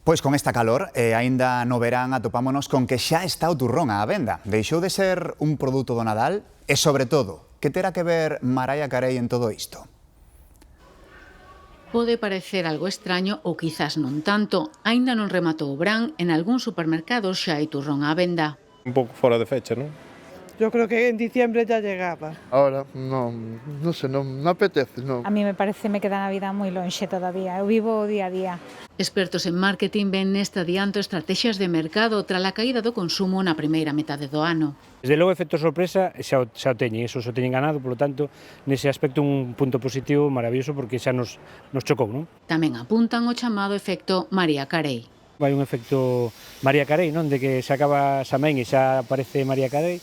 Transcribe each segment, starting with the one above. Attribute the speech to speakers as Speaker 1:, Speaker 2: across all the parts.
Speaker 1: Pois con esta calor, aínda no verán atopámonos con que xa está o turrón á venda. Deixou de ser un produto do Nadal e, sobre todo, que terá que ver Mariah Carey en todo isto?
Speaker 2: Pode parecer algo extraño ou quizás non tanto. Aínda non rematou o verán, en algúns supermercados xa hai turrón á venda.
Speaker 3: Un pouco fora de fecha, non?
Speaker 4: Yo creo que en diciembre ya llegaba.
Speaker 5: Ahora non sei, non apetece, non.
Speaker 6: A mí me parece me queda a Navidad moi lonxe todavía, eu vivo o día a día.
Speaker 2: Expertos en marketing ven neste adianto estrategias de mercado tras a caída do consumo na primeira metade do ano.
Speaker 7: Desde logo, efecto sorpresa xa o teñen, eso xa o teñen ganado, polo tanto, nese aspecto un punto positivo maravilloso porque xa nos chocou, non?
Speaker 2: Tamén apuntan o chamado efecto Mariah Carey.
Speaker 7: Vai un efecto Mariah Carey, non? De que se acaba Samhain e xa aparece Mariah Carey,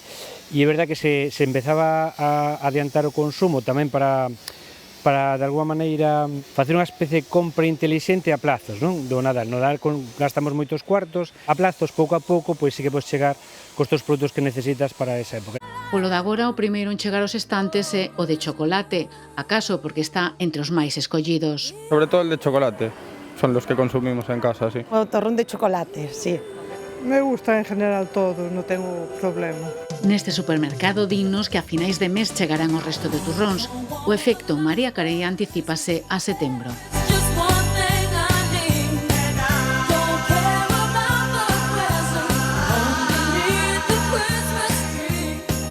Speaker 7: e é verdad que se empezaba a adiantar o consumo tamén para de alguma maneira facer unha especie de compra intelixente a plazos, non? Do Nadal. No Nadal gastamos moitos cuartos, a plazos pouco a pouco, pois sí que podes chegar cos teus produtos que necesitas para esa época.
Speaker 2: Polo de agora, o primeiro en chegar aos estantes é o de chocolate, acaso porque está entre os máis escollidos.
Speaker 3: Sobre todo el de chocolate, son los que consumimos en casa, sí.
Speaker 8: O torrón de chocolate, sí.
Speaker 4: Me gusta en general todo, no tengo problema.
Speaker 2: Neste supermercado dinnos que a finais de mes chegarán o resto de turróns. O efecto Mariah Carey anticípase a setembro.